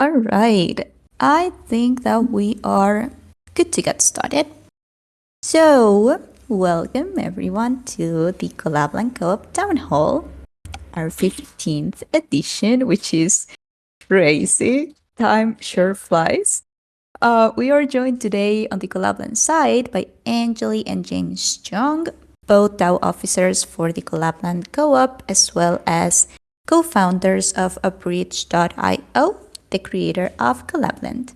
All right. I think that we are good to get started. So, welcome everyone to the Collab.Land Co-op Town Hall, our 15th edition, which is crazy. Time sure flies. We are joined today on the Collab.Land side by Angeli and James Jung, both DAO officers for the Collab.Land Co-op, as well as co-founders of Abridge.io, the creator of Collab.Land.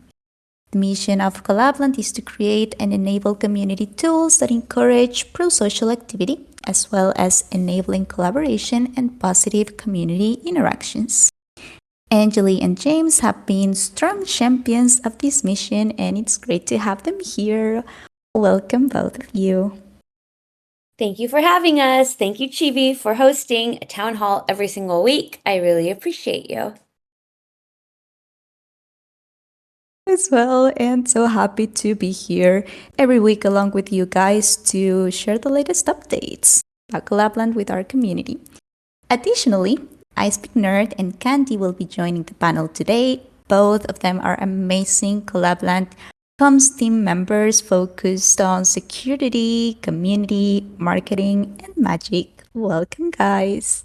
The mission of Collab.Land is to create and enable community tools that encourage pro-social activity, as well as enabling collaboration and positive community interactions. Angeli and James have been strong champions of this mission, and it's great to have them here. Welcome, both of you. Thank you for having us. Thank you, Chibi, for hosting a town hall every single week. I really appreciate you. As well, and so happy to be here every week along with you guys to share the latest updates about Collab.Land with our community. Additionally, iSpeakNerd and Candy will be joining the panel today. Both of them are amazing Collab.Land comms team members focused on security, community, marketing, and magic. Welcome, guys.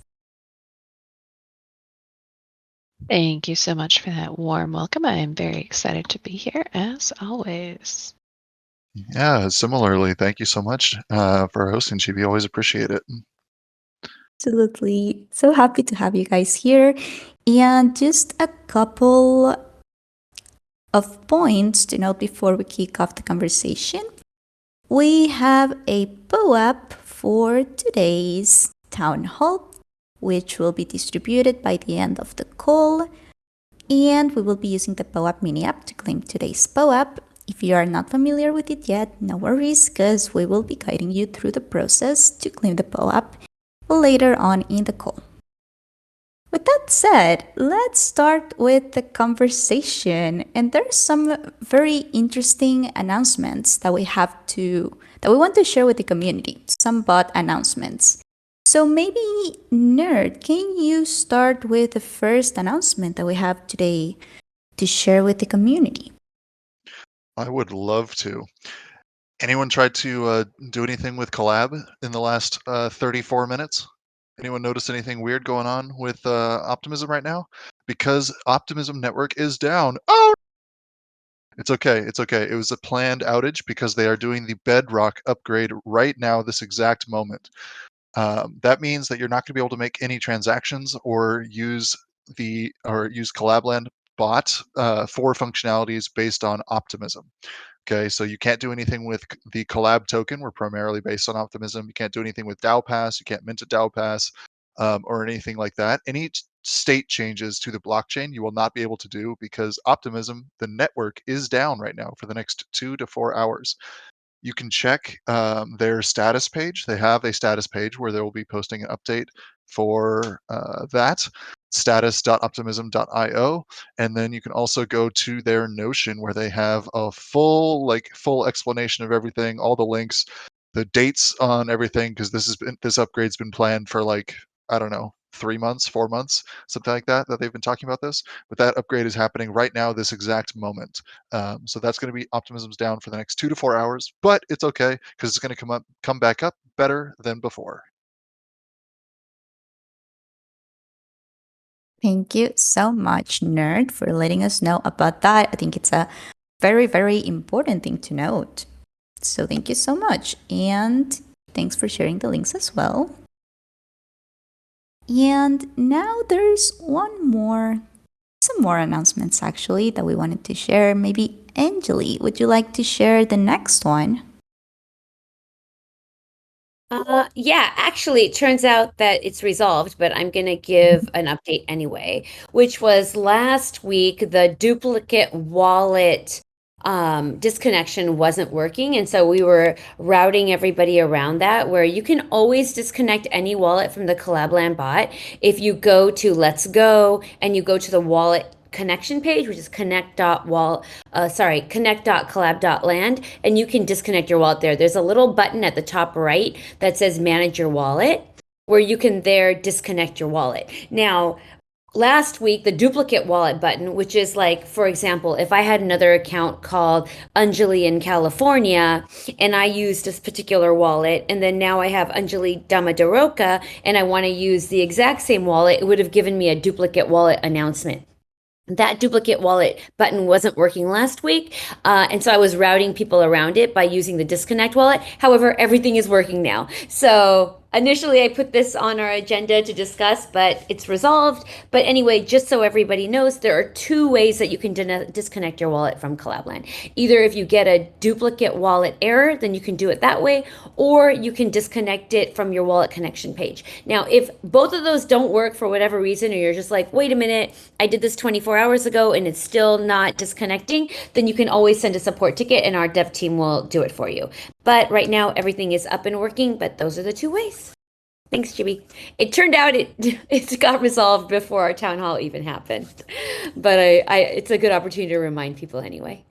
Thank you so much for that warm welcome. I am very excited to be here, as always. Yeah, similarly, thank you so much for hosting, Chibi. Always appreciate it. Absolutely. So happy to have you guys here. And just a couple of points to note before we kick off the conversation. We have a POAP for today's town hall, which will be distributed by the end of the call. And we will be using the POAP Miniapp to claim today's POAP. If you are not familiar with it yet, no worries, because we will be guiding you through the process to claim the POAP later on in the call. With that said, let's start with the conversation. And there's some very interesting announcements that we want to share with the community, some bot announcements. So maybe, Nerd, can you start with the first announcement that we have today to share with the community? I would love to. Anyone tried to do anything with Collab in the last 34 minutes? Anyone notice anything weird going on with Optimism right now? Because Optimism Network is down. Oh! It's okay. It's okay. It was a planned outage because they are doing the Bedrock upgrade right now, this exact moment. That means that you're not going to be able to make any transactions or use Collab.Land bot for functionalities based on Optimism. Okay, so you can't do anything with the Collab token. We're primarily based on Optimism. You can't do anything with DAO Pass. You can't mint a DAO Pass or anything like that. Any state changes to the blockchain you will not be able to do because Optimism, the network, is down right now for the next 2 to 4 hours. You can check their status page. They have a status page where they will be posting an update for that, status.optimism.io, and then you can also go to their Notion where they have a full explanation of everything, all the links, the dates on everything, because this upgrade's been planned for I don't know, 3 months, 4 months, something like that they've been talking about this. But that upgrade is happening right now, this exact moment. So that's going to be Optimism's down for the next 2 to 4 hours, but it's okay because it's going to come back up better than before. Thank you so much, Nerd, for letting us know about that. I think it's a very, very important thing to note. So thank you so much. And thanks for sharing the links as well. And now there's some more announcements actually that we wanted to share. Maybe Angeli, would you like to share the next one? Yeah, actually, it turns out that it's resolved, but I'm going to give an update anyway, which was last week, the duplicate wallet disconnection wasn't working. And so we were routing everybody around that, where you can always disconnect any wallet from the Collab.Land bot. If you go to Let's Go and you go to the wallet connection page, which is connect.collab.land, and you can disconnect your wallet there. There's a little button at the top right that says manage your wallet, where you can there disconnect your wallet. Now, last week, the duplicate wallet button, which is like, for example, if I had another account called Anjali in California and I used this particular wallet, and then now I have Anjali Damodaroka and I want to use the exact same wallet, it would have given me a duplicate wallet announcement. That duplicate wallet button wasn't working last week. And so I was routing people around it by using the disconnect wallet. However, everything is working now. So initially I put this on our agenda to discuss, but it's resolved. But anyway, just so everybody knows, there are two ways that you can disconnect your wallet from Collab.Land. Either if you get a duplicate wallet error, then you can do it that way, or you can disconnect it from your wallet connection page. Now, if both of those don't work for whatever reason, or you're just like, wait a minute, I did this 24 hours ago and it's still not disconnecting, then you can always send a support ticket and our dev team will do it for you. But right now, everything is up and working, but those are the two ways. Thanks, Chibi. It turned out it got resolved before our town hall even happened. But it's a good opportunity to remind people anyway.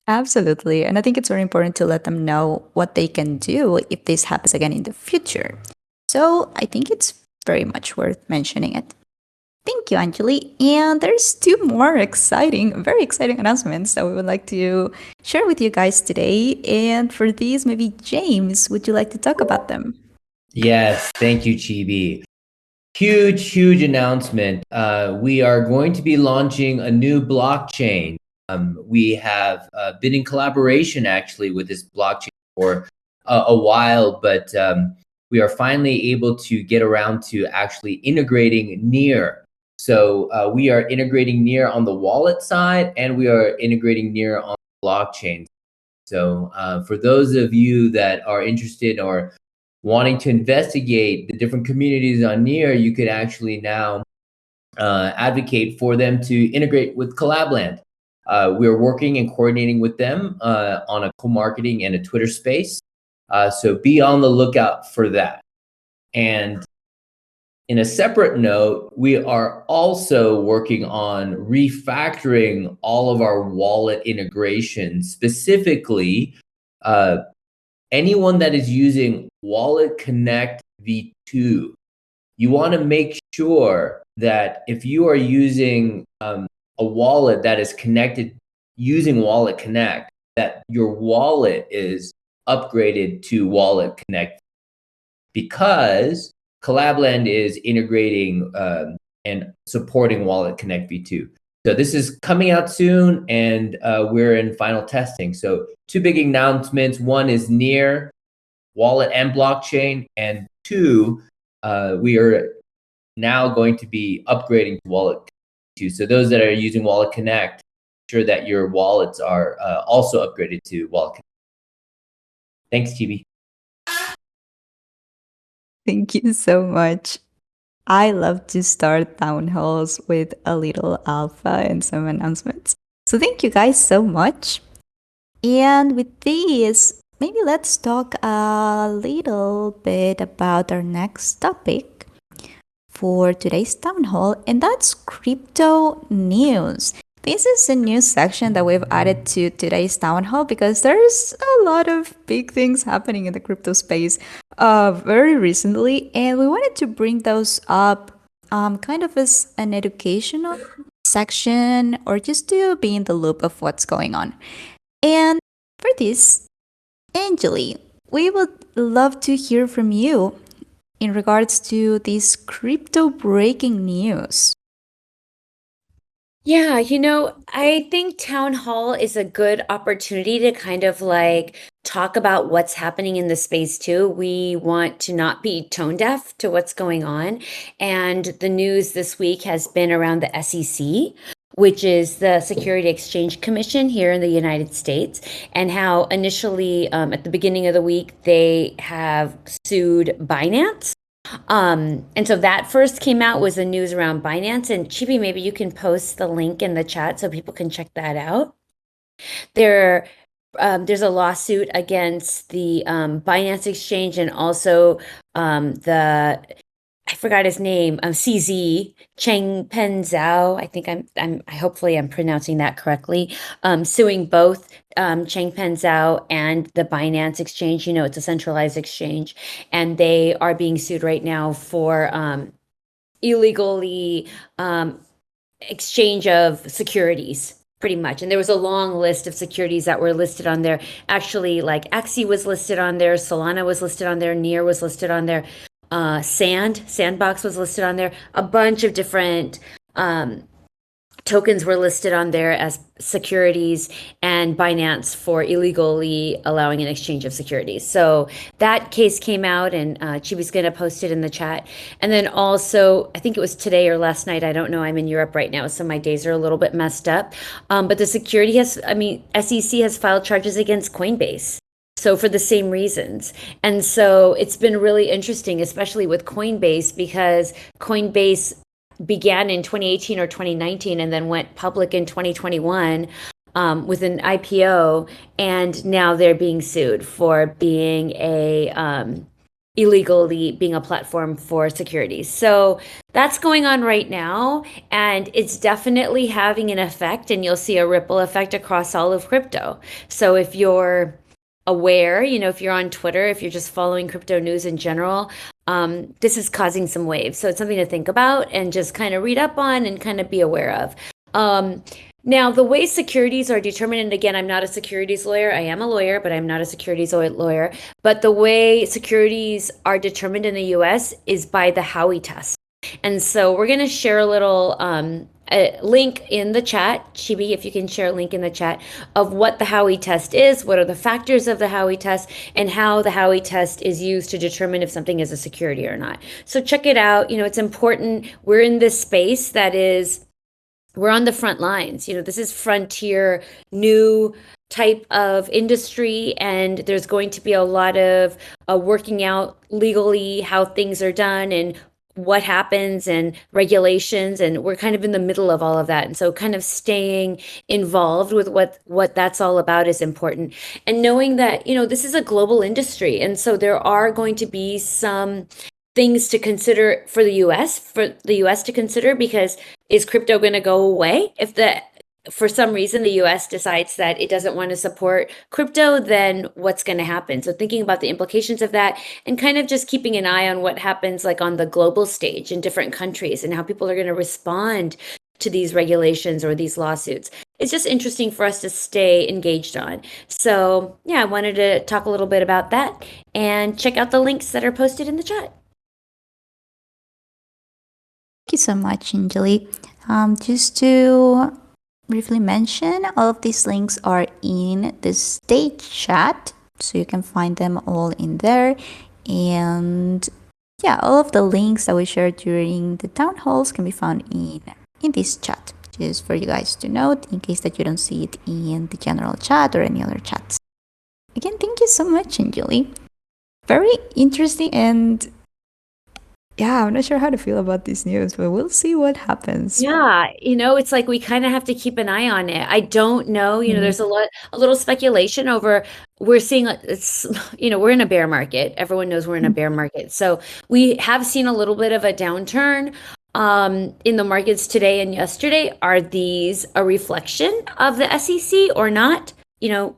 Absolutely. And I think it's very important to let them know what they can do if this happens again in the future. So I think it's very much worth mentioning it. Thank you, Anjali. And there's two more very exciting announcements that we would like to share with you guys today. And for these, maybe James, would you like to talk about them? Yes, thank you, Chibi. Huge announcement. We are going to be launching a new blockchain. We have been in collaboration actually with this blockchain for a while, but we are finally able to get around to actually integrating Near. So we are integrating Near on the wallet side, and we are integrating Near on the blockchain. So for those of you that are interested or wanting to investigate the different communities on Near, you could actually now advocate for them to integrate with Collab.Land. We're working and coordinating with them on a co-marketing and a Twitter space. So be on the lookout for that. And in a separate note, we are also working on refactoring all of our wallet integrations, specifically anyone that is using Wallet Connect v2. You want to make sure that if you are using a wallet that is connected using Wallet Connect, that your wallet is upgraded to Wallet Connect, because Collab.Land is integrating and supporting Wallet Connect v2. So this is coming out soon, and we're in final testing. So two big announcements. One is Near wallet and blockchain, and two, we are now going to be upgrading to Wallet Connect. So those that are using Wallet Connect, ensure that your wallets are also upgraded to Wallet Connect. Thanks, Chibi. Thank you so much. I love to start town halls with a little alpha and some announcements. So thank you guys so much. And with this, maybe let's talk a little bit about our next topic for today's town hall, and that's crypto news. This is a new section that we've added to today's town hall because there's a lot of big things happening in the crypto space very recently, and we wanted to bring those up kind of as an educational section or just to be in the loop of what's going on. And for this, Anjali, we would love to hear from you in regards to this crypto breaking news. Yeah, I think town hall is a good opportunity to kind of like talk about what's happening in the space too. We want to not be tone deaf to what's going on. And the news this week has been around the SEC, which is the Security Exchange Commission here in the United States, and how initially at the beginning of the week, they have sued Binance. And so that first came out was the news around Binance, and Chibi, maybe you can post the link in the chat so people can check that out. There's a lawsuit against the Binance Exchange and also I forgot his name, CZ Changpeng Zhao. I think hopefully I'm pronouncing that correctly. Suing both Changpeng Zhao and the Binance Exchange. It's a centralized exchange, and they are being sued right now for illegally exchange of securities, pretty much. And there was a long list of securities that were listed on there. Actually, like Axie was listed on there, Solana was listed on there, Near was listed on there, Sandbox was listed on there. A bunch of different tokens were listed on there as securities, and Binance for illegally allowing an exchange of securities. So that case came out, and Chibi's going to post it in the chat. And then also, I think it was today or last night, I don't know, I'm in Europe right now, so my days are a little bit messed up. But the SEC has filed charges against Coinbase. So for the same reasons. And so it's been really interesting, especially with Coinbase, because Coinbase began in 2018 or 2019 and then went public in 2021 with an IPO, and now they're being sued for being illegally being a platform for securities. So that's going on right now, and it's definitely having an effect, and you'll see a ripple effect across all of crypto. So if you're aware, if you're on Twitter, if you're just following crypto news in general, this is causing some waves. So it's something to think about and just kind of read up on and kind of be aware of. Now, the way securities are determined, and again, I'm not a securities lawyer. I am a lawyer, but I'm not a securities lawyer. But the way securities are determined in the US is by the Howey test. And so we're going to share a little a link in the chat. Chibi, if you can share a link in the chat of what the Howey test is, what are the factors of the Howey test, and how the Howey test is used to determine if something is a security or not. So check it out. It's important. We're in this space we're on the front lines. This is frontier, new type of industry, and there's going to be a lot of working out legally how things are done and what happens and regulations, and we're kind of in the middle of all of that. And so kind of staying involved with what that's all about is important. And knowing that, this is a global industry. And so there are going to be some things to consider for the US to consider, because is crypto going to go away? If for some reason the US decides that it doesn't want to support crypto, then what's going to happen? So thinking about the implications of that, and kind of just keeping an eye on what happens like on the global stage in different countries and how people are going to respond to these regulations or these lawsuits. It's just interesting for us to stay engaged on. So yeah, I wanted to talk a little bit about that, and check out the links that are posted in the chat. Thank you so much, Anjali. Just to briefly mention, all of these links are in the stage chat, so you can find them all in there. And yeah, all of the links that we shared during the town halls can be found in this chat, just for you guys to note in case that you don't see it in the general chat or any other chats. Again, thank you so much, Anjali. Very interesting, and yeah, I'm not sure how to feel about this news, but we'll see what happens. Yeah, it's like we kind of have to keep an eye on it. I don't know, there's a little speculation over, we're seeing we're in a bear market. Everyone knows we're in a bear market. So we have seen a little bit of a downturn in the markets today and yesterday. Are these a reflection of the SEC or not?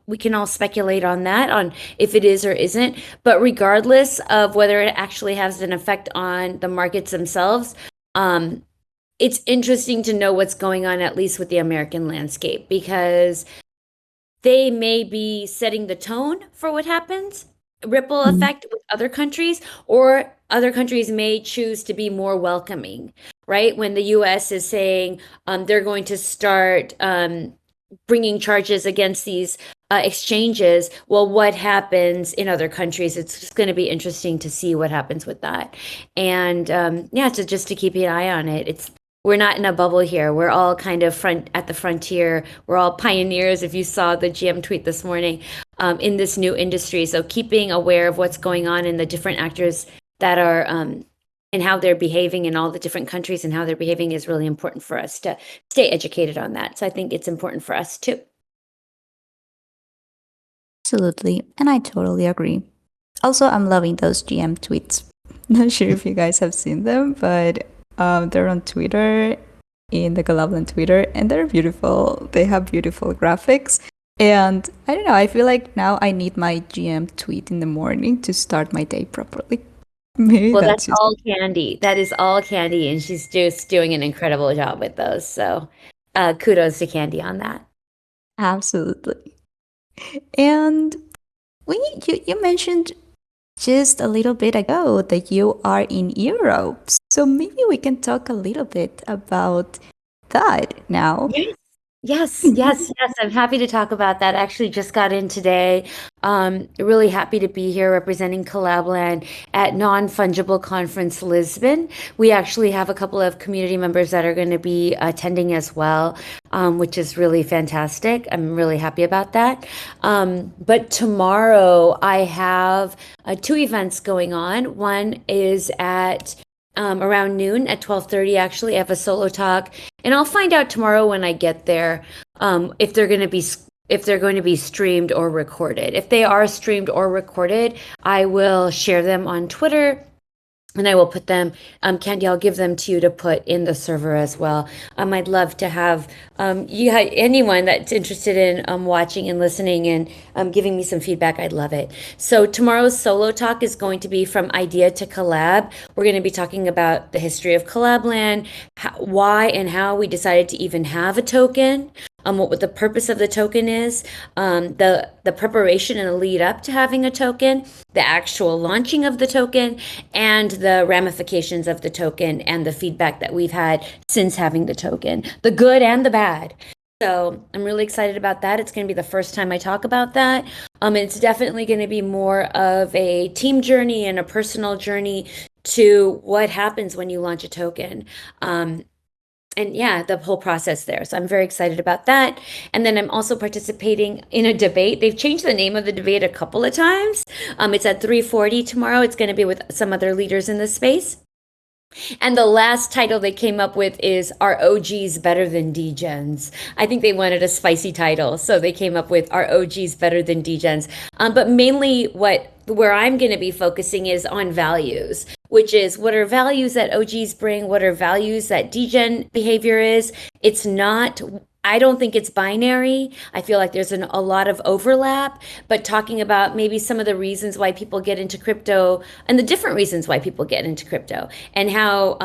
We can all speculate on that, on if it is or isn't. But regardless of whether it actually has an effect on the markets themselves, it's interesting to know what's going on, at least with the American landscape, because they may be setting the tone for what happens, ripple effect with other countries, or other countries may choose to be more welcoming, right? When the US is saying they're going to start bringing charges against these exchanges. Well, what happens in other countries? It's just going to be interesting to see what happens with that. And just to keep an eye on it. We're not in a bubble here. We're all kind of at the frontier. We're all pioneers, if you saw the GM tweet this morning, in this new industry. So keeping aware of what's going on in the different actors that are and how they're behaving in all the different countries and how they're behaving is really important for us to stay educated on that. So I think it's important for us too. Absolutely, and I totally agree. Also, I'm loving those GM tweets. Not sure if you guys have seen them, but they're on Twitter, in the Collab.Land Twitter, and they're beautiful. They have beautiful graphics. And I don't know, I feel like now I need my GM tweet in the morning to start my day properly. Maybe Well, that's that's just all Candy. That is all Candy, and she's just doing an incredible job with those. So, kudos to Candy on that. absolutely. And you mentioned just a little bit ago that you are in Europe. So maybe we can talk a little bit about that now. Yes. I'm happy to talk about that. I actually just got in today. Really happy to be here representing Collab.Land at Non-Fungible Conference Lisbon. We actually have a couple of community members that are going to be attending as well, which is really fantastic. I'm really happy about that. But tomorrow I have two events going on. One is at around noon at 12:30. Actually, I have a solo talk, and I'll find out tomorrow when I get there if they're going to be streamed or recorded. If they are streamed or recorded, I will share them on Twitter. And I will put them, Candy, I'll give them to you to put in the server as well. I'd love to have anyone that's interested in watching and listening and giving me some feedback. I'd love it. So tomorrow's solo talk is going to be from idea to collab. We're going to be talking about the history of Collab.Land, why and how we decided to even have a token. What the purpose of the token is, the preparation and the lead up to having a token, the actual launching of the token, and the ramifications of the token and the feedback that we've had since having the token, the good and the bad. So I'm really excited about that. It's going to be the first time I talk about that. It's definitely going to be more of a team journey and a personal journey to what happens when you launch a token. And yeah, the whole process there. So I'm very excited about that. And then I'm also participating in a debate. They've changed the name of the debate a couple of times. It's at 3:40 tomorrow. It's going to be with some other leaders in the space. And the last title they came up with is Are OGs Better Than Degens? I think they wanted a spicy title, so they came up with Are OGs Better Than Degens? But mainly where I'm going to be focusing is on values, which is what are values that OGs bring? What are values that degen behavior is? It's not, I don't think it's binary. I feel like there's a lot of overlap, but talking about maybe some of the reasons why people get into crypto and the different reasons why people get into crypto and how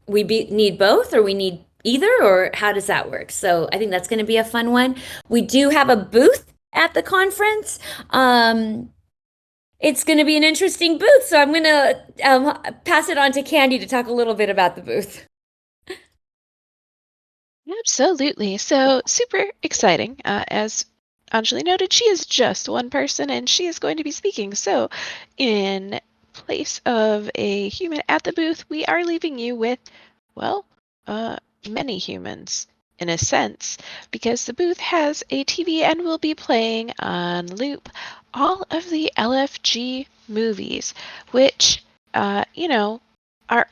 we need both or we need either, or how does that work? So I think that's going to be a fun one. We do have a booth at the conference. It's going to be an interesting booth, so I'm going to pass it on to Candy to talk a little bit about the booth. Absolutely. So super exciting. As Anjali noted, she is just one person and she is going to be speaking. So in place of a human at the booth, we are leaving you with, well, many humans in a sense, because the booth has a TV and will be playing on loop all of the LFG movies, which, are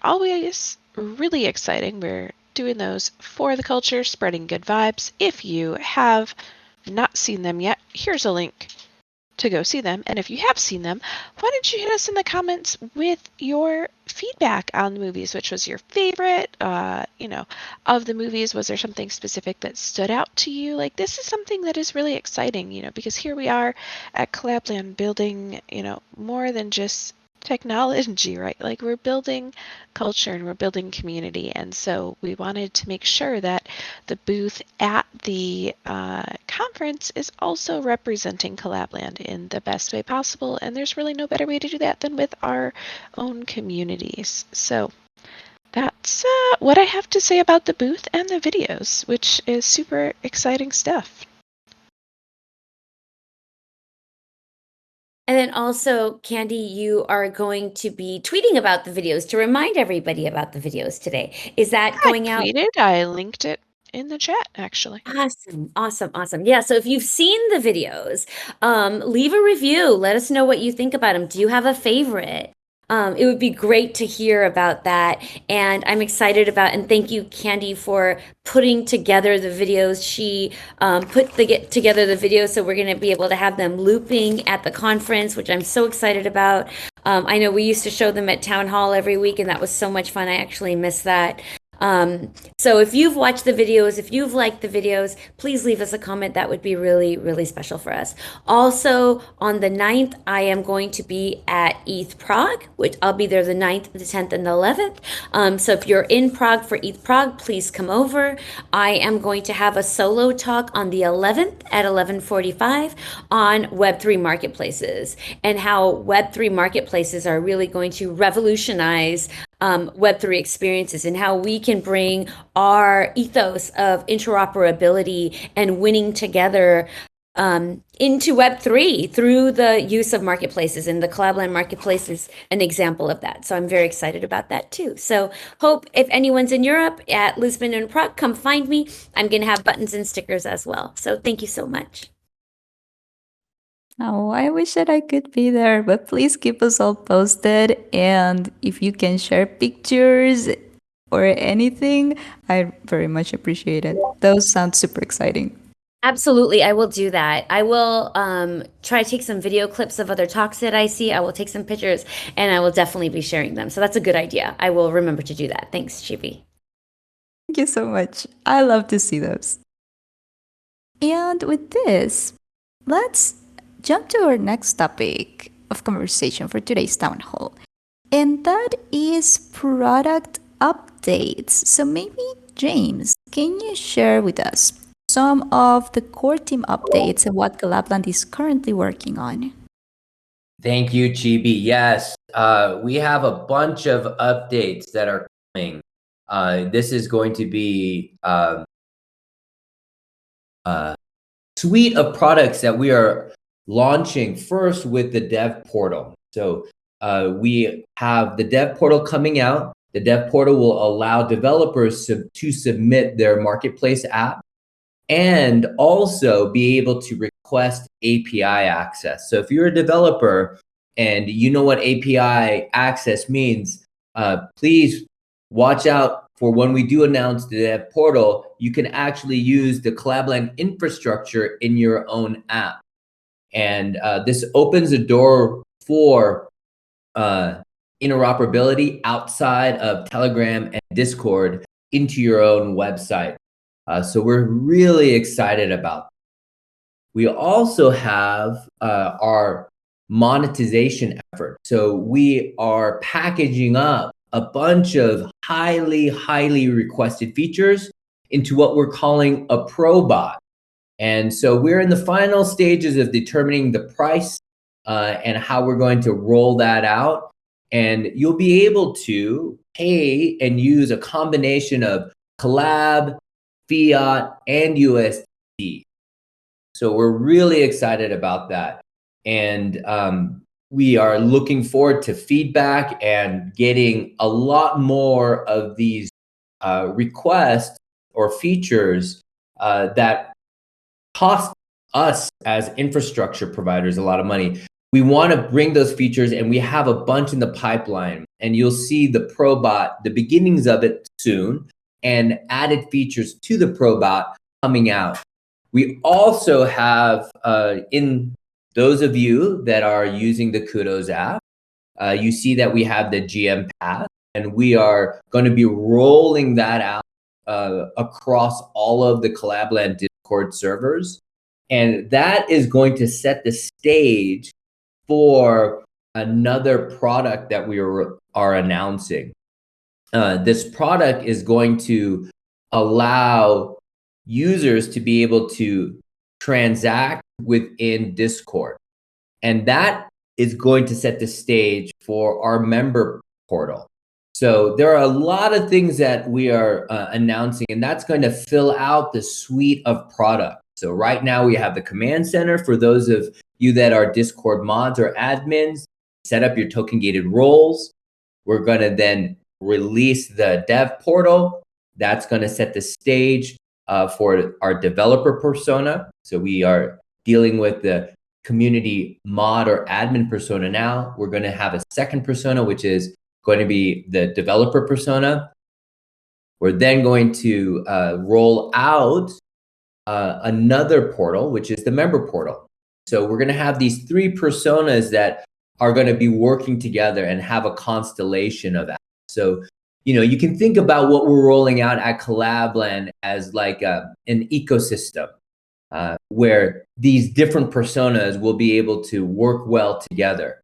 always really exciting. We're doing those for the culture, spreading good vibes. If you have not seen them yet, here's a link to go see them. And if you have seen them, why don't you hit us in the comments with your feedback on the movies? Which was your favorite, of the movies? Was there something specific that stood out to you? Like, this is something that is really exciting, because here we are at Collab.Land building, more than just technology, right? Like, we're building culture and we're building community, and so we wanted to make sure that the booth at the conference is also representing Collab.Land in the best way possible, and there's really no better way to do that than with our own communities. So that's what I have to say about the booth and the videos, which is super exciting stuff. And then also, Candy, you are going to be tweeting about the videos to remind everybody about the videos today. Is that going out? I linked it in the chat, actually. Awesome. Yeah, so if you've seen the videos, leave a review. Let us know what you think about them. Do you have a favorite? It would be great to hear about that. And I'm excited and thank you, Candy, for putting together the videos. She put together the videos, so we're going to be able to have them looping at the conference, which I'm so excited about. I know we used to show them at Town Hall every week, and that was so much fun. I actually miss that. So if you've watched the videos, if you've liked the videos, please leave us a comment. That would be really, really special for us. Also, on the 9th, I am going to be at ETH Prague, which I'll be there the 9th, the 10th, and the 11th. So if you're in Prague for ETH Prague, please come over. I am going to have a solo talk on the 11th at 11:45 on Web3 marketplaces and how Web3 marketplaces are really going to revolutionize Web3 experiences and how we can bring our ethos of interoperability and winning together into Web3 through the use of marketplaces, and the Collab.Land marketplace is an example of that. So I'm very excited about that too. So hope if anyone's in Europe at Lisbon and Prague, come find me. I'm going to have buttons and stickers as well. So thank you so much. Oh, I wish that I could be there, but please keep us all posted. And if you can share pictures or anything, I very much appreciate it. Those sound super exciting. Absolutely, I will do that. I will try to take some video clips of other talks that I see. I will take some pictures, and I will definitely be sharing them. So that's a good idea. I will remember to do that. Thanks, Chibi. Thank you so much. I love to see those. And with this, let's jump to our next topic of conversation for today's town hall. And that is product updates. So maybe, James, can you share with us some of the core team updates and what Collab.Land is currently working on? Thank you, Chibi. Yes, we have a bunch of updates that are coming. This is going to be a suite of products that we are launching first with the dev portal. So we have the dev portal coming out. The dev portal will allow developers to submit their marketplace app and also be able to request API access. So if you're a developer and you know what API access means, please watch out for when we do announce the dev portal. You can actually use the Collab.Land infrastructure in your own app. And this opens the door for interoperability outside of Telegram and Discord into your own website. So we're really excited about that. We also have our monetization effort. So we are packaging up a bunch of highly requested features into what we're calling a pro bot. And so we're in the final stages of determining the price and how we're going to roll that out. And you'll be able to pay and use a combination of Collab, Fiat, and USD. So we're really excited about that. And we are looking forward to feedback and getting a lot more of these requests or features that cost us as infrastructure providers a lot of money. We want to bring those features, and we have a bunch in the pipeline. And you'll see the ProBot, the beginnings of it soon, and added features to the ProBot coming out. We also have, in those of you that are using the Kudos app, you see that we have the GM path, and we are going to be rolling that out across all of the Collab.Land Discord servers. And that is going to set the stage for another product that we are announcing. This product is going to allow users to be able to transact within Discord. And that is going to set the stage for our member portal. So there are a lot of things that we are announcing, and that's going to fill out the suite of products. So right now we have the command center for those of you that are Discord mods or admins. Set up your token gated roles. We're going to then release the dev portal. That's going to set the stage for our developer persona. So we are dealing with the community mod or admin persona now. We're going to have a second persona, which is going to be the developer persona. We're then going to roll out another portal, which is the member portal. So we're going to have these three personas that are going to be working together and have a constellation of apps. So you can think about what we're rolling out at Collab.Land as like an ecosystem where these different personas will be able to work well together.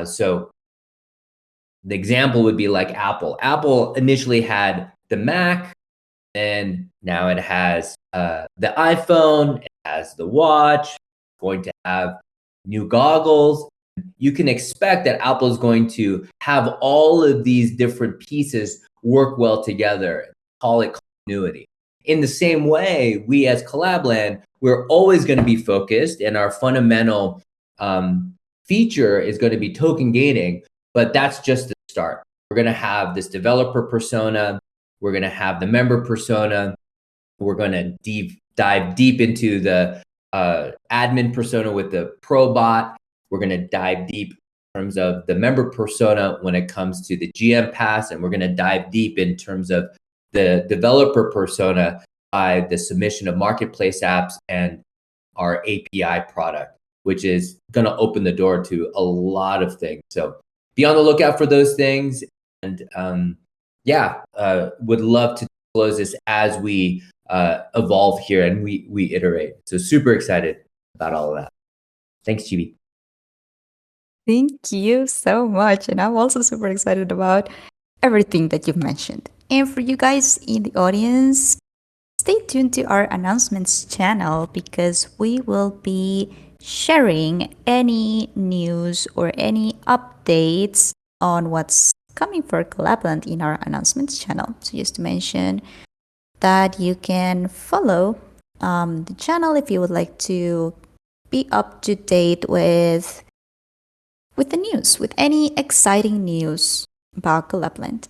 So the example would be like Apple. Apple initially had the Mac, and now it has the iPhone, it has the watch, going to have new goggles. You can expect that Apple is going to have all of these different pieces work well together, call it continuity. In the same way, we as Collab.Land, we're always going to be focused, and our fundamental feature is going to be token gating, but that's just the start. We're going to have this developer persona, we're going to have the member persona, we're going to dive deep into the admin persona with the pro bot. We're going to dive deep in terms of the member persona when it comes to the GM pass, and we're going to dive deep in terms of the developer persona by the submission of marketplace apps and our API product, which is going to open the door to a lot of things. So be on the lookout for those things. And would love to close this as we evolve here and we iterate. So super excited about all of that. Thanks, Chibi. Thank you so much. And I'm also super excited about everything that you've mentioned. And for you guys in the audience, stay tuned to our announcements channel because we will be sharing any news or any updates on what's coming for Collab.Land in our announcements channel. So just to mention that you can follow the channel if you would like to be up to date with the news, with any exciting news about Collab.Land.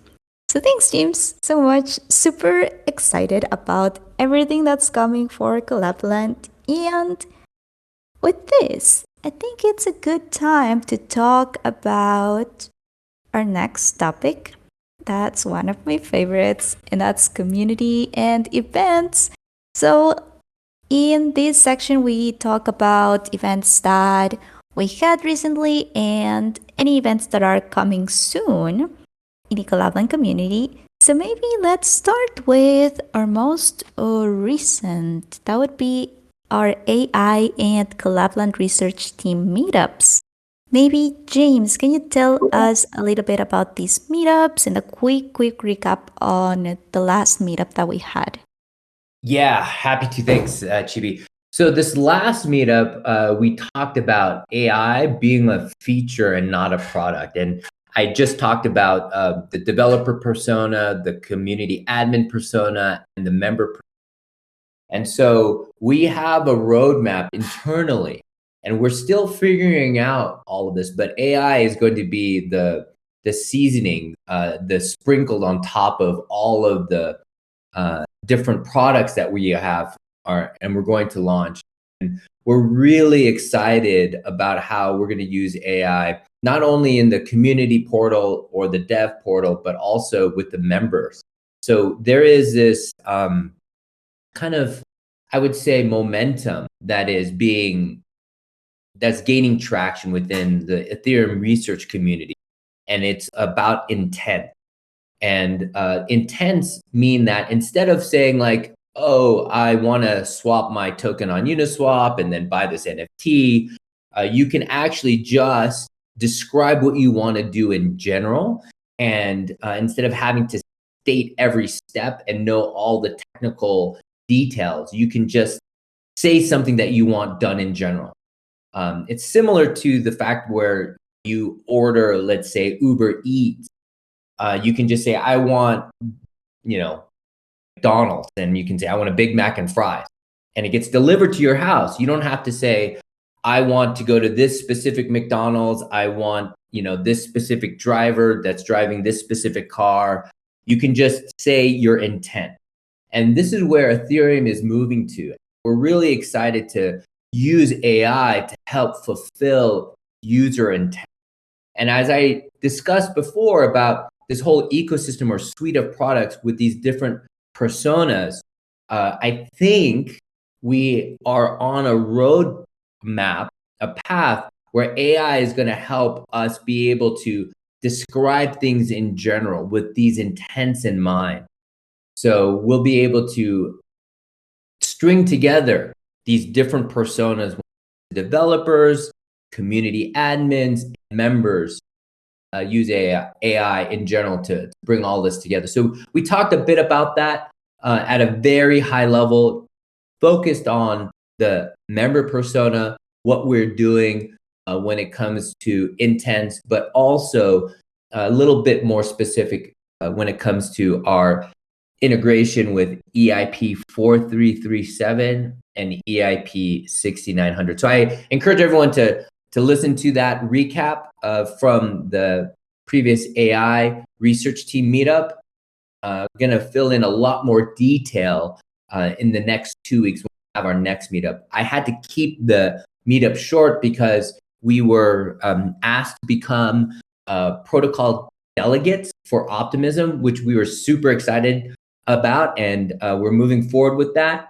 So thanks, James, so much. Super excited about everything that's coming for Collab.Land. And with this, I think it's a good time to talk about our next topic. That's one of my favorites, and that's community and events. So in this section, we talk about events that we had recently and any events that are coming soon in the Collab.Land community. So maybe let's start with our most recent. That would be our AI and Collab.Land research team meetups. Maybe James, can you tell us a little bit about these meetups and a quick recap on the last meetup that we had? Yeah, happy to. Thanks, Chibi. So this last meetup, we talked about AI being a feature and not a product. And I just talked about the developer persona, the community admin persona, and the member persona. And so we have a roadmap internally, and we're still figuring out all of this, but AI is going to be the seasoning, the sprinkled on top of all of the different products that we have and we're going to launch. And we're really excited about how we're going to use AI, not only in the community portal or the dev portal, but also with the members. So there is this kind of, I would say, momentum that's gaining traction within the Ethereum research community. And it's about intent. And intents mean that instead of saying like, oh, I want to swap my token on Uniswap and then buy this NFT, you can actually just describe what you want to do in general. And instead of having to state every step and know all the technical details, you can just say something that you want done in general. It's similar to the fact where you order, let's say, Uber Eats. You can just say, I want, McDonald's, and you can say, I want a Big Mac and fries, and it gets delivered to your house. You don't have to say, I want to go to this specific McDonald's. I want, this specific driver that's driving this specific car. You can just say your intent. And this is where Ethereum is moving to. We're really excited to use AI to help fulfill user intent. And as I discussed before about this whole ecosystem or suite of products with these different personas, I think we are on a roadmap, a path where AI is going to help us be able to describe things in general with these intents in mind. So we'll be able to string together these different personas, developers, community admins, members, use AI in general to bring all this together. So we talked a bit about that at a very high level, focused on the member persona, what we're doing when it comes to intents, but also a little bit more specific when it comes to our integration with EIP 4337 and EIP 6900. So I encourage everyone to listen to that recap from the previous AI research team meetup. Going to fill in a lot more detail in the next 2 weeks when we have our next meetup. I had to keep the meetup short because we were asked to become protocol delegates for Optimism, which we were super excited about, and we're moving forward with that.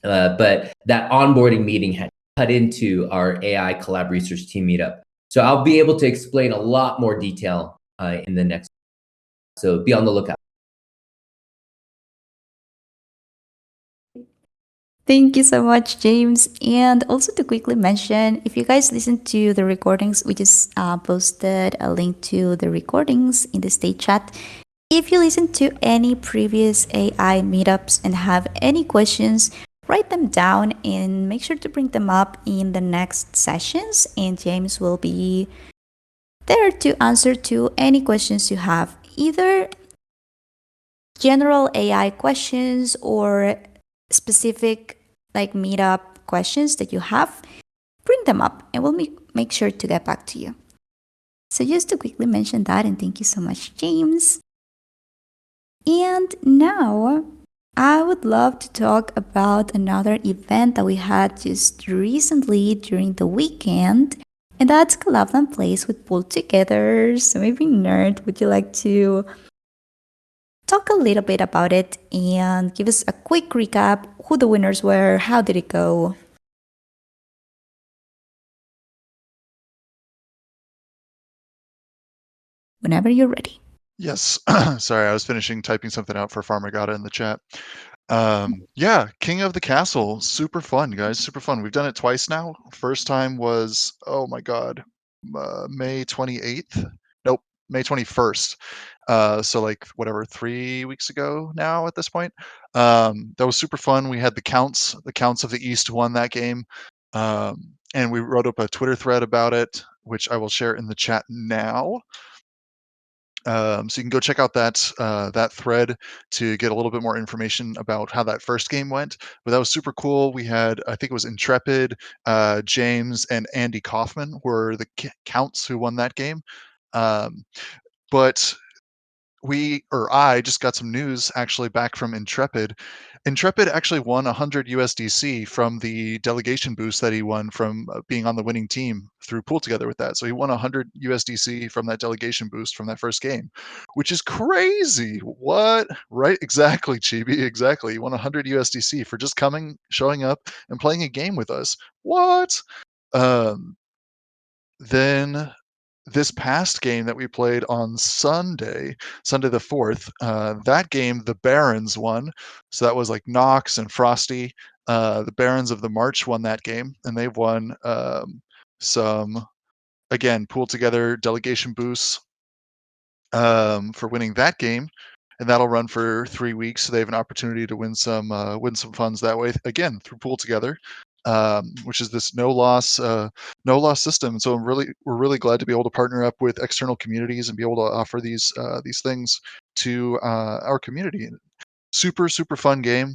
But that onboarding meeting had cut into our AI Collab Research Team meetup. So I'll be able to explain a lot more detail in the next. So be on the lookout. Thank you so much, James. And also to quickly mention, if you guys listen to the recordings, we just posted a link to the recordings in the state chat. If you listen to any previous AI meetups and have any questions, write them down and make sure to bring them up in the next sessions. And James will be there to answer to any questions you have, either general AI questions or specific like meetup questions that you have. Bring them up and we'll make sure to get back to you. So just to quickly mention that, and thank you so much, James. And now I would love to talk about another event that we had just recently during the weekend, and that's Collab.Land Plays with Pull Together. So maybe Nerd, would you like to talk a little bit about it and give us a quick recap, who the winners were, how did it go? Whenever you're ready. Yes. Sorry, I was finishing typing something out for Farmagata in the chat. Yeah, King of the Castle. Super fun, guys. Super fun. We've done it twice now. First time was, oh my God, May 28th. Nope, May 21st. So like whatever, 3 weeks ago now at this point. That was super fun. We had the Counts of the East won that game. And we wrote up a Twitter thread about it, which I will share in the chat now. So you can go check out that thread to get a little bit more information about how that first game went. But that was super cool. We had, I think it was Intrepid, James, and Andy Kaufman were the Counts who won that game. But I just got some news actually back from Intrepid. Intrepid actually won 100 USDC from the delegation boost that he won from being on the winning team through Pool Together with that. So he won 100 USDC from that delegation boost from that first game, which is crazy. What? Right? Exactly, Chibi. Exactly. He won 100 USDC for just showing up, and playing a game with us. What? Then this past game that we played on Sunday the 4th, that game, the Barons won. So that was like Nox and Frosty. The Barons of the March won that game, and they've won some, again, Pool Together delegation boosts for winning that game. And that'll run for 3 weeks. So they have an opportunity to win some funds that way, again, through Pool Together. Which is this no loss system. So we're really glad to be able to partner up with external communities and be able to offer these things to our community. Super fun game.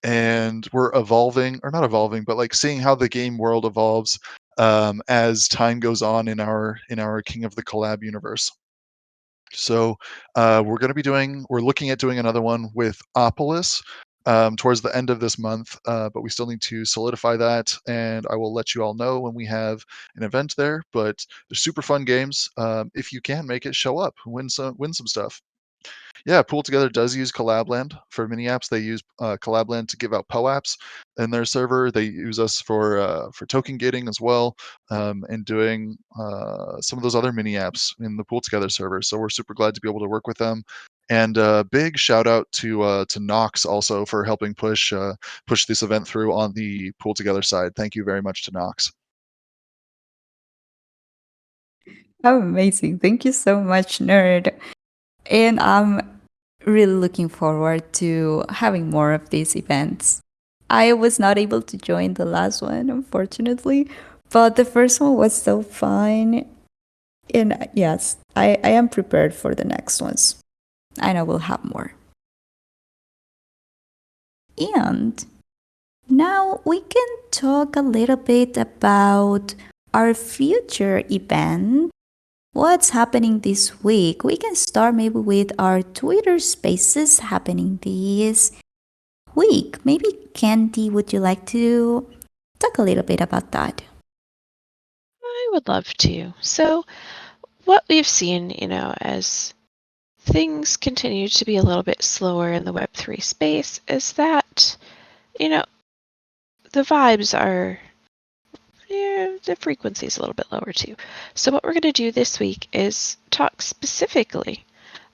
And we're not evolving, but like seeing how the game world evolves as time goes on in our King of the Collab universe. So we're looking at doing another one with Opolis towards the end of this month, but we still need to solidify that, and I will let you all know when we have an event there. But they're super fun games. If you can make it, show up, win some stuff. Yeah, Pool Together does use Collab.Land for Miniapps. They use Collab.Land to give out POAPs in their server. They use us for token gating as well, and doing some of those other Miniapps in the Pool Together server. So we're super glad to be able to work with them. And big shout out to Knox also for helping push this event through on the Pool Together side. Thank you very much to Knox. How amazing. Thank you so much, Nerd. And I'm really looking forward to having more of these events. I was not able to join the last one, unfortunately, but the first one was so fun. And yes, I am prepared for the next ones. I know we'll have more. And now we can talk a little bit about our future event. What's happening this week? We can start maybe with our Twitter spaces happening this week. Maybe Candy, would you like to talk a little bit about that? I would love to. So, what we've seen, as things continue to be a little bit slower in the Web3 space is that, the vibes are, the frequency is a little bit lower too. So what we're going to do this week is talk specifically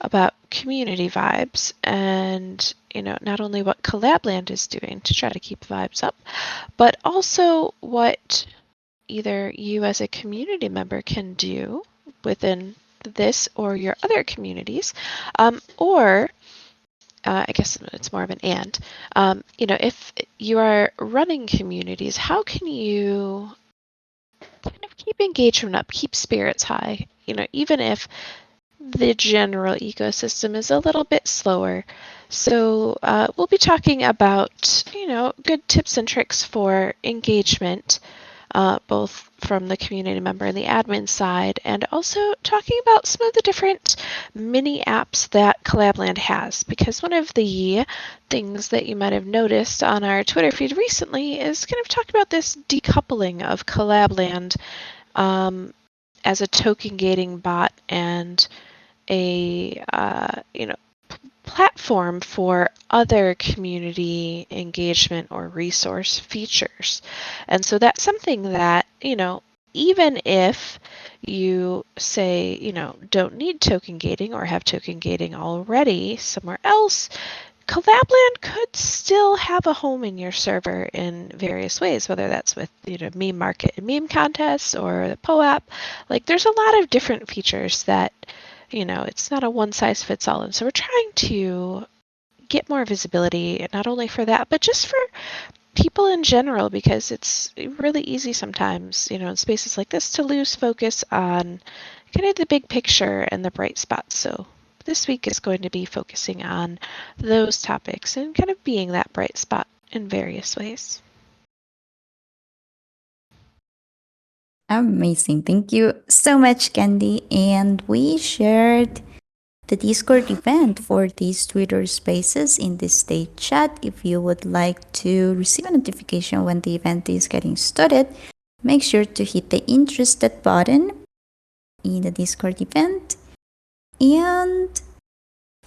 about community vibes and, not only what Collab.Land is doing to try to keep vibes up, but also what either you as a community member can do within this or your other communities, or I guess it's more of an and. If you are running communities, how can you kind of keep engagement up, keep spirits high? Even if the general ecosystem is a little bit slower. So we'll be talking about, good tips and tricks for engagement, both from the community member and the admin side, and also talking about some of the different mini apps that Collab.Land has. Because one of the things that you might have noticed on our Twitter feed recently is kind of talking about this decoupling of Collab.Land as a token gating bot and a platform for other community engagement or resource features. And so that's something that, even if you say, don't need token gating or have token gating already somewhere else, Collab.Land could still have a home in your server in various ways, whether that's with, meme market and meme contests or the POAP. Like, there's a lot of different features that it's not a one-size-fits-all. And so we're trying to get more visibility, not only for that, but just for people in general, because it's really easy sometimes, in spaces like this to lose focus on kind of the big picture and the bright spots. So this week is going to be focusing on those topics and kind of being that bright spot in various ways. Amazing. Thank you so much, Candy. And we shared the Discord event for these Twitter spaces in the state chat. If you would like to receive a notification when the event is getting started, make sure to hit the interested button in the Discord event. And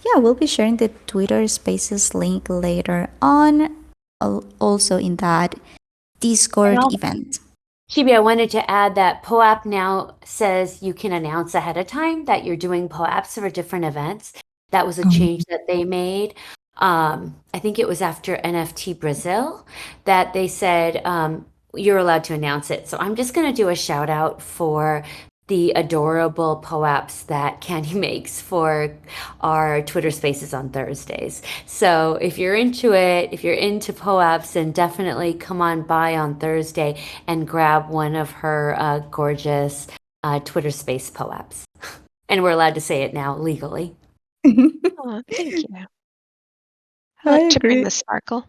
yeah, we'll be sharing the Twitter spaces link later on, also in that Discord event. Chibi, I wanted to add that POAP now says you can announce ahead of time that you're doing POAPs for different events. That was a change that they made. I think it was after NFT Brazil that they said you're allowed to announce it. So I'm just going to do a shout out for the adorable POAPs that Candy makes for our Twitter spaces on Thursdays. So if you're into it, if you're into POAPs, then definitely come on by on Thursday and grab one of her gorgeous Twitter space POAPs. And we're allowed to say it now legally. Oh, thank you. I like to bring the sparkle.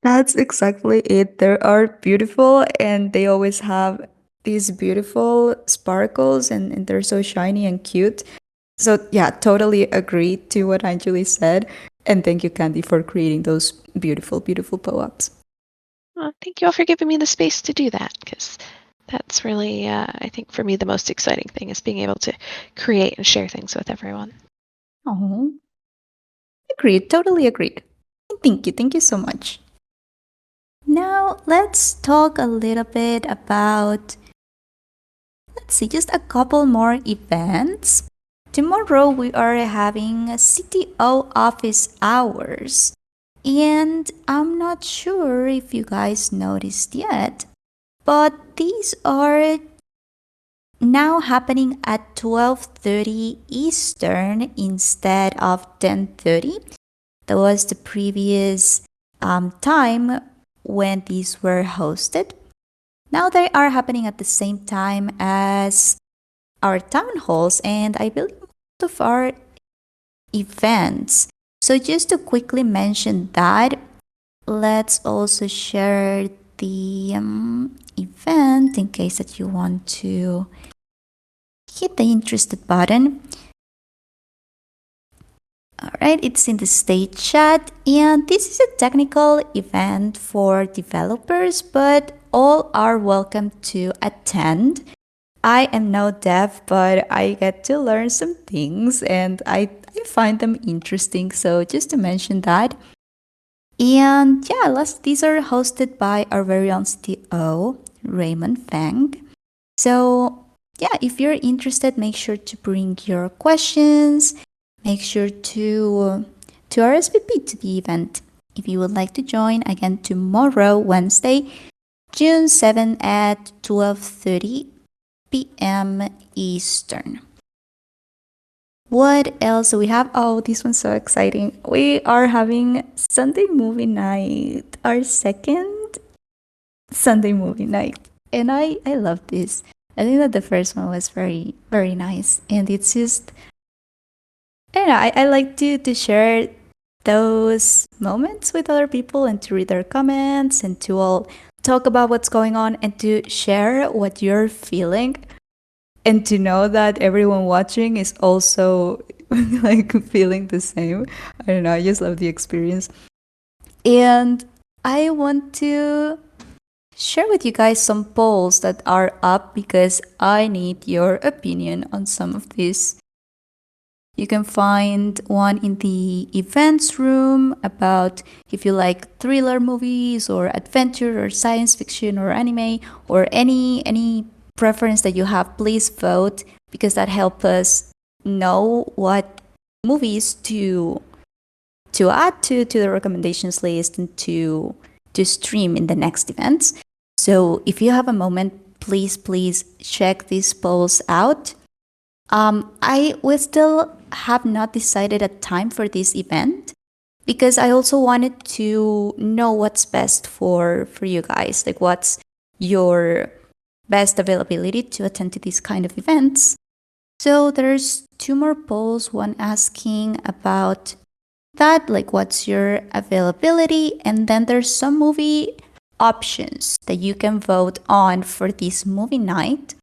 That's exactly it. They are beautiful and they always have these beautiful sparkles and they're so shiny and cute. So yeah, totally agree to what Anjali said. And thank you, Candy, for creating those beautiful, beautiful POAPs. Well, thank you all for giving me the space to do that, because that's really, I think, for me, the most exciting thing is being able to create and share things with everyone. Oh, agreed. Totally agreed. Thank you. Thank you so much. Now, let's talk a little bit about, let's see, just a couple more events. Tomorrow, we are having a CTO office hours. And I'm not sure if you guys noticed yet, but these are now happening at 12:30 Eastern instead of 10:30. That was the previous time when these were hosted. Now they are happening at the same time as our town halls and I believe most of our events. So just to quickly mention that, let's also share the event in case that you want to hit the interested button. Alright, it's in the state chat, and this is a technical event for developers, but all are welcome to attend. I am no dev, but I get to learn some things and I find them interesting, so just to mention that. And yeah, these are hosted by our very own CTO, Raymond Fang. So yeah, if you're interested, make sure to bring your questions. Make sure to RSVP to the event. If you would like to join, again, tomorrow, Wednesday, June 7 at 12:30 p.m. Eastern. What else do we have? Oh, this one's so exciting. We are having Sunday movie night, our second Sunday movie night. And I love this. I think that the first one was very, very nice. And it's just, I don't know, I like to share those moments with other people and to read their comments and to all talk about what's going on and to share what you're feeling and to know that everyone watching is also like feeling the same. I don't know, I just love the experience. And I want to share with you guys some polls that are up because I need your opinion on some of these. You can find one in the events room about if you like thriller movies or adventure or science fiction or anime or any preference that you have. Please vote because that helps us know what movies to add to the recommendations list and to stream in the next events. So if you have a moment, please check these polls out. We still have not decided a time for this event because I also wanted to know what's best for you guys, like what's your best availability to attend to these kind of events. So there's two more polls, one asking about that, like what's your availability, and then there's some movie options that you can vote on for this movie night.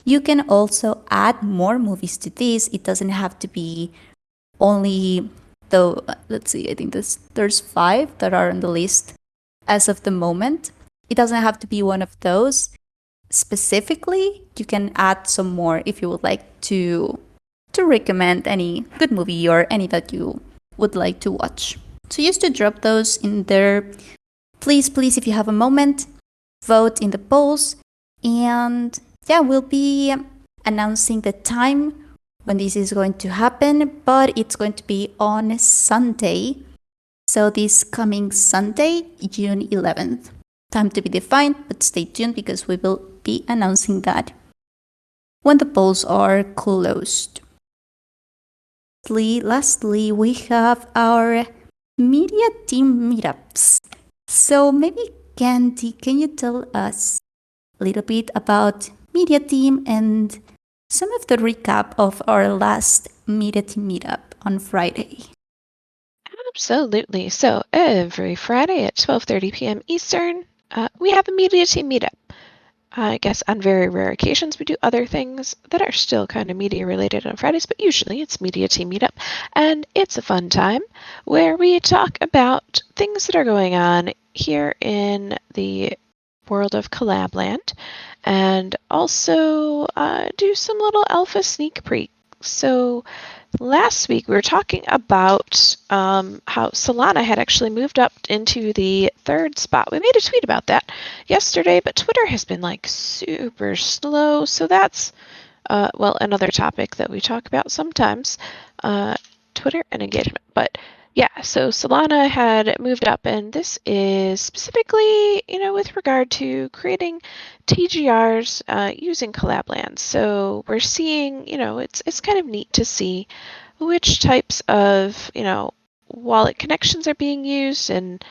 You can also add more movies to this. It doesn't have to be only let's see, I think there's 5 that are on the list as of the moment. It doesn't have to be one of those specifically. You can add some more if you would like to recommend any good movie or any that you would like to watch. So just to drop those in there, please, if you have a moment, vote in the polls. And yeah, we'll be announcing the time when this is going to happen, but it's going to be on Sunday. So this coming Sunday, June 11th. Time to be defined, but stay tuned because we will be announcing that when the polls are closed. Lastly, we have our media team meetups. So maybe Candy, can you tell us a little bit about media team and some of the recap of our last media team meetup on Friday? Absolutely. So every Friday at 12:30 p.m. Eastern, we have a media team meetup. I guess on very rare occasions we do other things that are still kind of media related on Fridays, but usually it's media team meetup, and it's a fun time where we talk about things that are going on here in the world of Collab.Land and also do some little alpha sneak peeks. So last week we were talking about how Solana had actually moved up into the 3rd spot. We made a tweet about that yesterday, but Twitter has been like super slow. So that's, well, another topic that we talk about sometimes, Twitter and engagement. But yeah, so Solana had moved up, and this is specifically, with regard to creating TGRs using Collab.Land. So we're seeing, it's kind of neat to see which types of, wallet connections are being used and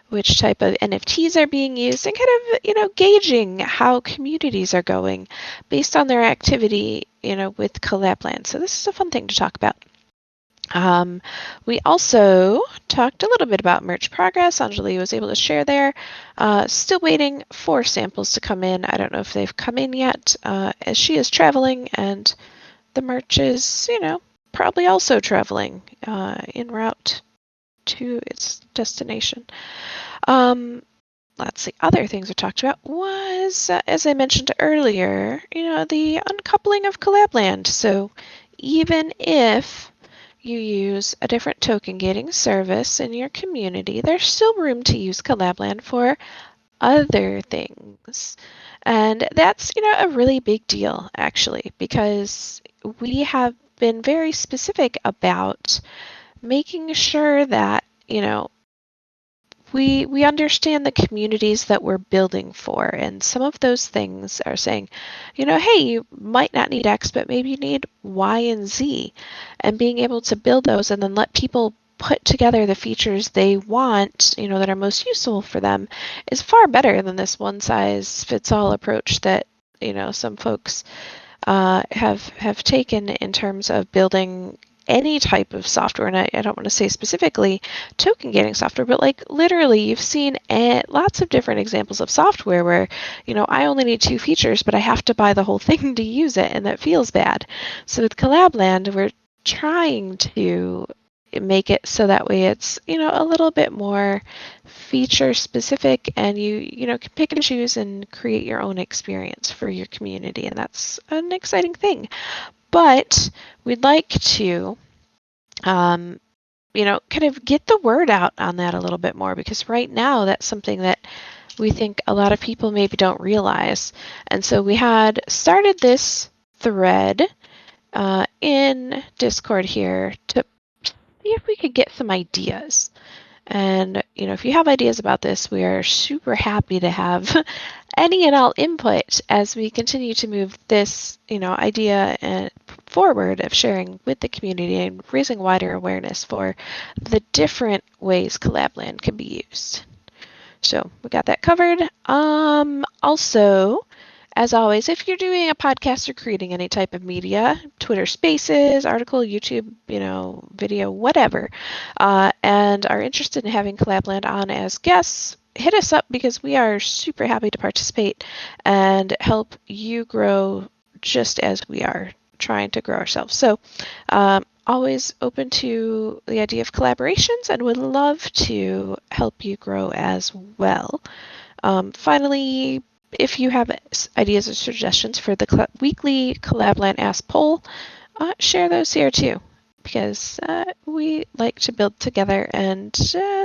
which type of NFTs are being used, and kind of, gauging how communities are going based on their activity, with Collab.Land. So this is a fun thing to talk about. We also talked a little bit about merch progress. Anjali was able to share there. Still waiting for samples to come in. I don't know if they've come in yet, as she is traveling, and the merch is, probably also traveling en route to its destination. Let's see, other things we talked about was, as I mentioned earlier, the uncoupling of Collab.Land. So even if you use a different token gating service in your community, there's still room to use Collab.Land for other things. And that's, a really big deal, actually, because we have been very specific about making sure that, we understand the communities that we're building for. And some of those things are saying, hey, you might not need X, but maybe you need Y and Z. And being able to build those and then let people put together the features they want, that are most useful for them is far better than this one size fits all approach that, some folks have taken in terms of building any type of software. And I don't want to say specifically token gating software, but like literally you've seen lots of different examples of software where, I only need 2 features, but I have to buy the whole thing to use it, and that feels bad. So with Collab.Land, we're trying to make it so that way it's, a little bit more feature specific, and you can pick and choose and create your own experience for your community, and that's an exciting thing. But we'd like to kind of get the word out on that a little bit more, because right now that's something that we think a lot of people maybe don't realize. And so we had started this thread in Discord here to see if we could get some ideas. And, if you have ideas about this, we are super happy to have any and all input as we continue to move this, idea forward of sharing with the community and raising wider awareness for the different ways Collab.Land can be used. So we got that covered. Also, as always, if you're doing a podcast or creating any type of media, Twitter Spaces, article, YouTube, video, whatever, and are interested in having Collab.Land on as guests, hit us up, because we are super happy to participate and help you grow just as we are trying to grow ourselves. So always open to the idea of collaborations, and would love to help you grow as well. Finally, if you have ideas or suggestions for the weekly Collab.Land Ask poll, share those here too, because we like to build together, and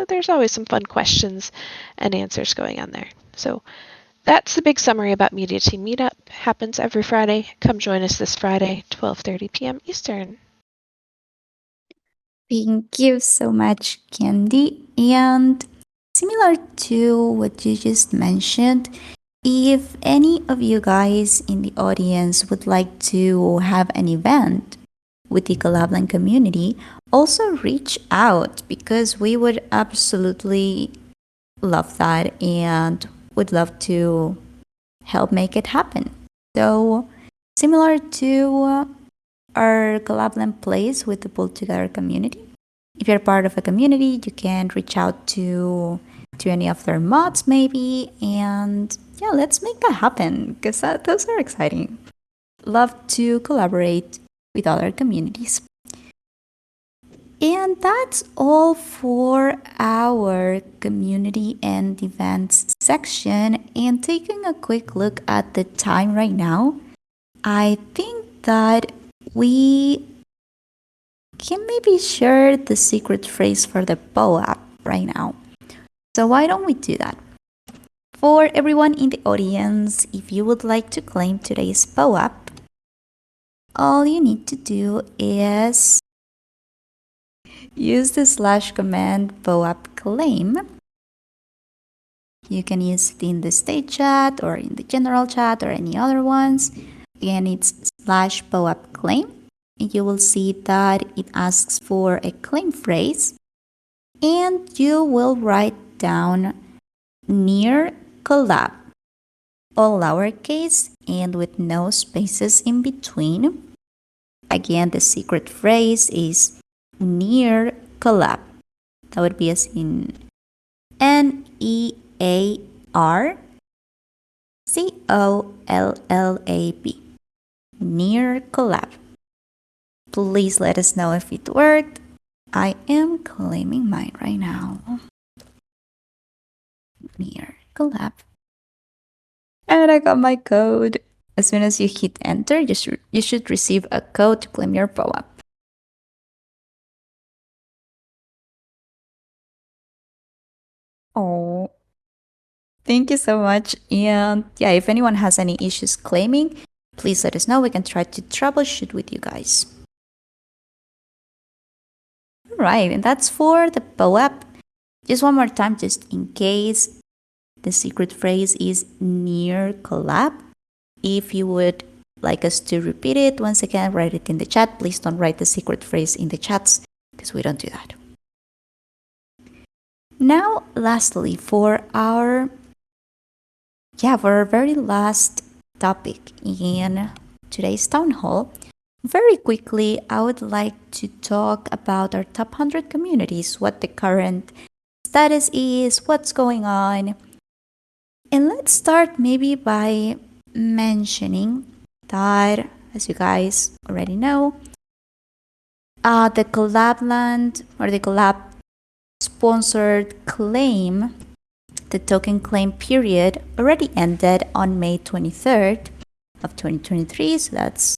there's always some fun questions and answers going on there. So that's the big summary about Media Team Meetup. Happens every Friday. Come join us this Friday, 12:30 p.m. Eastern. Thank you so much, Candy. And similar to what you just mentioned, if any of you guys in the audience would like to have an event with the Collab.Land community, also reach out, because we would absolutely love that and would love to help make it happen. So similar to our Collab.Land plays with the Pull Together community, if you're part of a community, you can reach out to any of their mods maybe, and yeah, let's make that happen, because those are exciting. Love to collaborate with other communities. And that's all for our community and events section. And taking a quick look at the time right now, I think that we can maybe share the secret phrase for the POAP right now. So why don't we do that? For everyone in the audience, if you would like to claim today's POAP, all you need to do is use the / command POAP claim. You can use it in the state chat or in the general chat or any other ones. Again, it's / POAP claim. And you will see that it asks for a claim phrase. And you will write down near collab, all lowercase and with no spaces in between. Again, the secret phrase is near collab. That would be as in NEARCOLLAB. Near collab. Please let us know if it worked. I am claiming mine right now. Near collab. And I got my code. As soon as you hit enter, you should receive a code to claim your POAP. Oh, thank you so much. And yeah, if anyone has any issues claiming, please let us know. We can try to troubleshoot with you guys. All right, and that's for the POAP. Just one more time, just in case. The secret phrase is near collab. If you would like us to repeat it once again, write it in the chat. Please don't write the secret phrase in the chats because we don't do that. Now, lastly, for our very last topic in today's town hall, very quickly, I would like to talk about our top 100 communities, what the current status is, what's going on. And let's start maybe by mentioning that, as you guys already know, the Collab.Land or the Collab sponsored claim, the token claim period already ended on May 23rd of 2023, so that's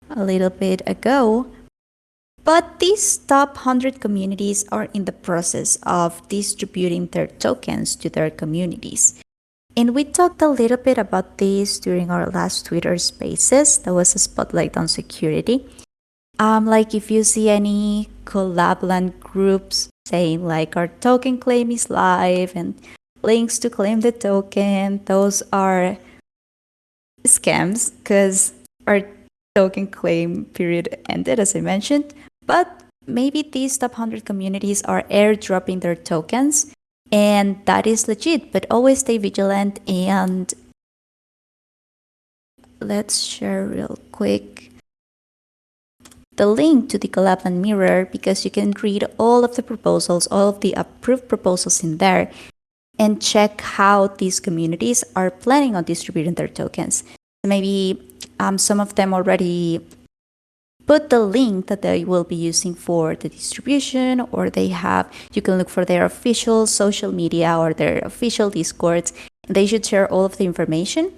a little bit ago. But these top 100 communities are in the process of distributing their tokens to their communities. And we talked a little bit about this during our last Twitter Spaces. That was a spotlight on security. Like if you see any Collab.Land groups saying like our token claim is live and links to claim the token, those are scams because our token claim period ended, as I mentioned. But maybe these top 100 communities are airdropping their tokens, and that is legit, but always stay vigilant. And let's share real quick the link to the Collab.Land mirror, because you can read all of the proposals, all of the approved proposals in there, and check how these communities are planning on distributing their tokens. Maybe some of them already put the link that they will be using for the distribution, or you can look for their official social media or their official Discords. They should share all of the information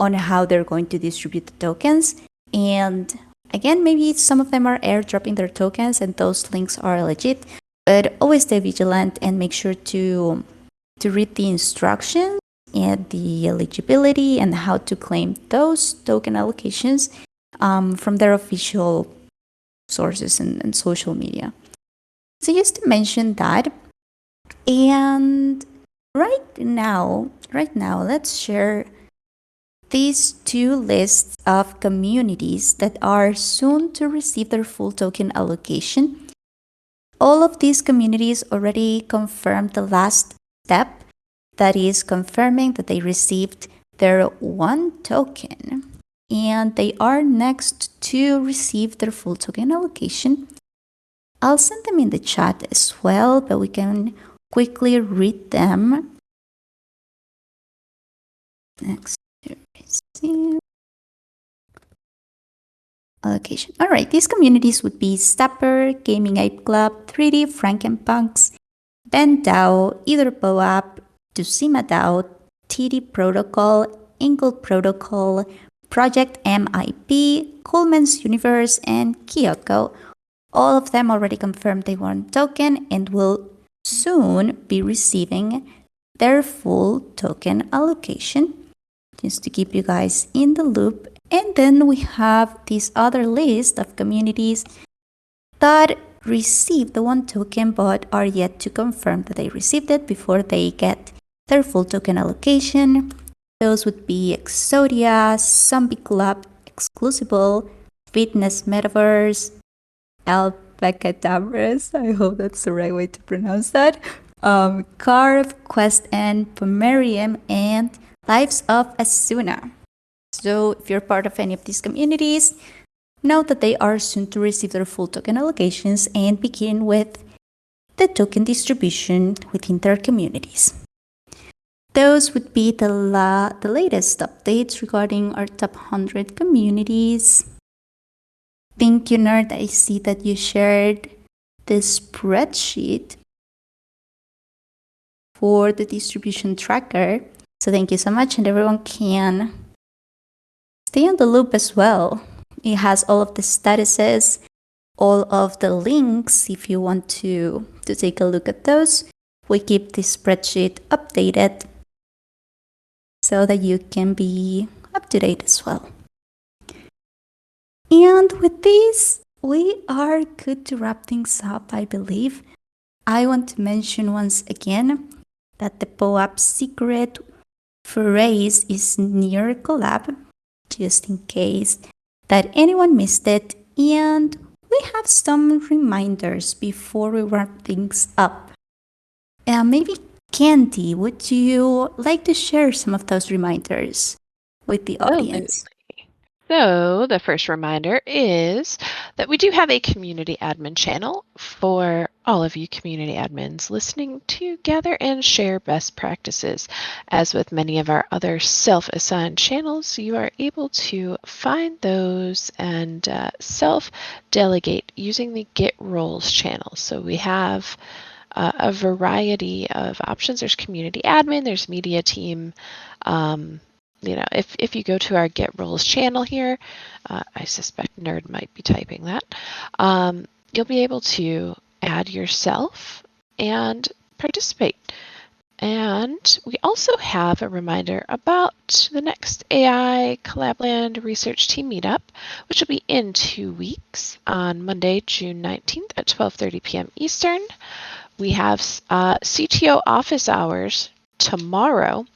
on how they're going to distribute the tokens. And again, maybe some of them are airdropping their tokens and those links are legit, but always stay vigilant and make sure to read the instructions and the eligibility and how to claim those token allocations from their official sources and social media. So just to mention that. And right now, let's share these two lists of communities that are soon to receive their full token allocation. All of these communities already confirmed the last step, that is confirming that they received their one token. And they are next to receive their full token allocation. I'll send them in the chat as well, but we can quickly read them. Next to receive allocation. All right, these communities would be Stapper, Gaming Ape Club, 3D Frankenpunks, Ben DAO, Either POAP, Tucima DAO, TD Protocol, Ingle Protocol, Project MIP, Coleman's Universe, and Kyoko. All of them already confirmed they want token and will soon be receiving their full token allocation, just to keep you guys in the loop. And then we have this other list of communities that received the 1 token but are yet to confirm that they received it before they get their full token allocation. Those would be Exodia, Zombie Club, Exclusible, Fitness Metaverse, Alpacadabras, I hope that's the right way to pronounce that, Carve, Quest and Pomerium, and Lives of Asuna. So if you're part of any of these communities, know that they are soon to receive their full token allocations and begin with the token distribution within their communities. Those would be the latest updates regarding our top 100 communities. Thank you, Nerd. I see that you shared the spreadsheet for the distribution tracker. So thank you so much, and everyone can stay on the loop as well. It has all of the statuses, all of the links if you want to take a look at those. We keep this spreadsheet updated so that you can be up to date as well. And with this, we are good to wrap things up, I believe. I want to mention once again that the POAP secret phrase is near Collab, just in case that anyone missed it. And we have some reminders before we wrap things up. Maybe Candy, would you like to share some of those reminders with the audience? So the first reminder is that we do have a community admin channel for all of you community admins listening to gather and share best practices. As with many of our other self-assigned channels, you are able to find those and self-delegate using the Get Roles channel. So we have a variety of options. There's community admin, there's media team. If you go to our Get Roles channel here, I suspect Nerd might be typing that, you'll be able to add yourself and participate. And we also have a reminder about the next AI Collab.Land Research Team Meetup, which will be in 2 weeks on Monday, June 19th at 12:30 p.m. Eastern. We have CTO office hours tomorrow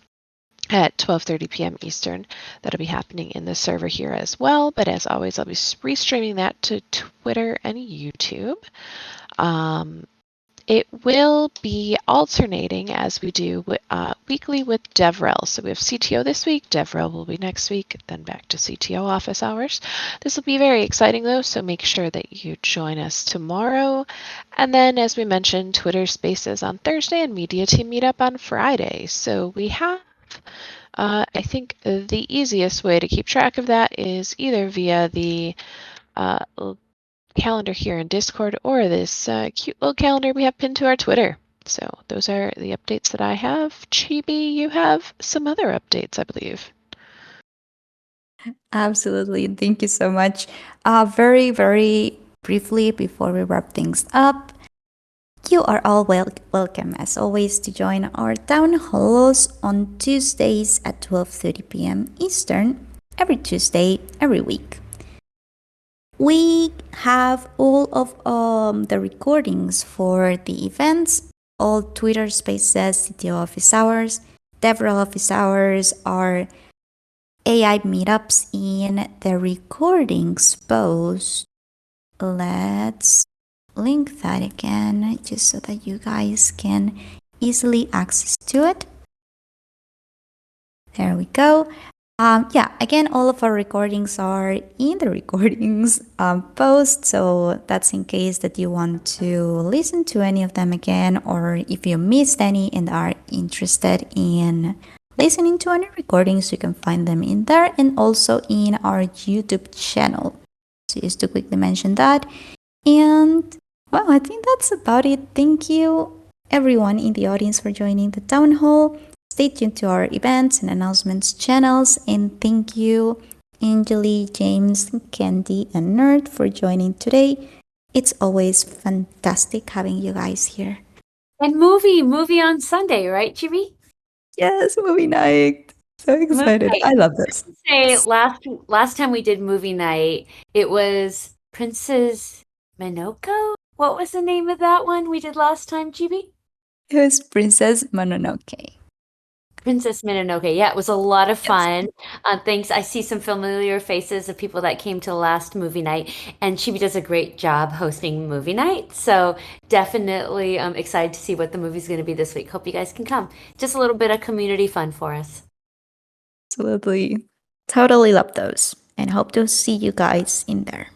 at 12:30 p.m. Eastern. That'll be happening in the server here as well. But as always, I'll be restreaming that to Twitter and YouTube. It will be alternating as we do weekly with DevRel. So we have CTO this week, DevRel will be next week, then back to CTO office hours. This will be very exciting though, so make sure that you join us tomorrow. And then as we mentioned, Twitter Spaces on Thursday and Media Team Meetup on Friday. So we have I think the easiest way to keep track of that is either via the calendar here in Discord or this cute little calendar we have pinned to our Twitter. So those are the updates that I have. Chibi, you have some other updates, I believe. Absolutely. Thank you so much. Very, very briefly before we wrap things up, you are all welcome, as always, to join our town halls on Tuesdays at 12:30 p.m. Eastern, every Tuesday, every week. We have all of the recordings for the events, all Twitter Spaces, CTO office hours, DevRel office hours, our AI meetups in the recordings post. Let's link that again just so that you guys can easily access to it. There we go. Again, all of our recordings are in the recordings post, so that's in case that you want to listen to any of them again, or if you missed any and are interested in listening to any recordings, you can find them in there and also in our YouTube channel. So just to quickly mention that. And well, I think that's about it. Thank you everyone in the audience for joining the town hall. Stay tuned to our events and announcements channels, and thank you Angeli, James, Candy, and Nerd for joining today. It's always fantastic having you guys here. And movie on Sunday, right, Chibi? Yes, movie night. So excited. night. I love this. Say last time we did movie night, it was Princess Minoko. What was the name of that one we did last time, Chibi? It was Princess Mononoke. Princess Mononoke. Yeah, it was a lot of fun. Thanks. I see some familiar faces of people that came to last movie night, and Chibi does a great job hosting movie night. So definitely excited to see what the movie's going to be this week. Hope you guys can come. Just a little bit of community fun for us. Absolutely. Totally love those. And hope to see you guys in there.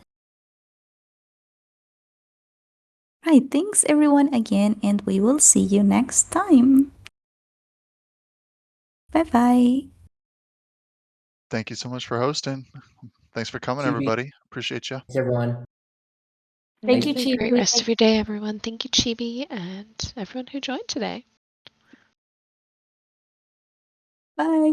Right, thanks everyone again, and we will see you next time. Bye bye. Thank you so much for hosting. Thanks for coming, Chibi. everybody. Appreciate you. Thanks, everyone. Thank you, Have a Chibi. great rest of your day, everyone. Thank you, Chibi, and everyone who joined today. Bye.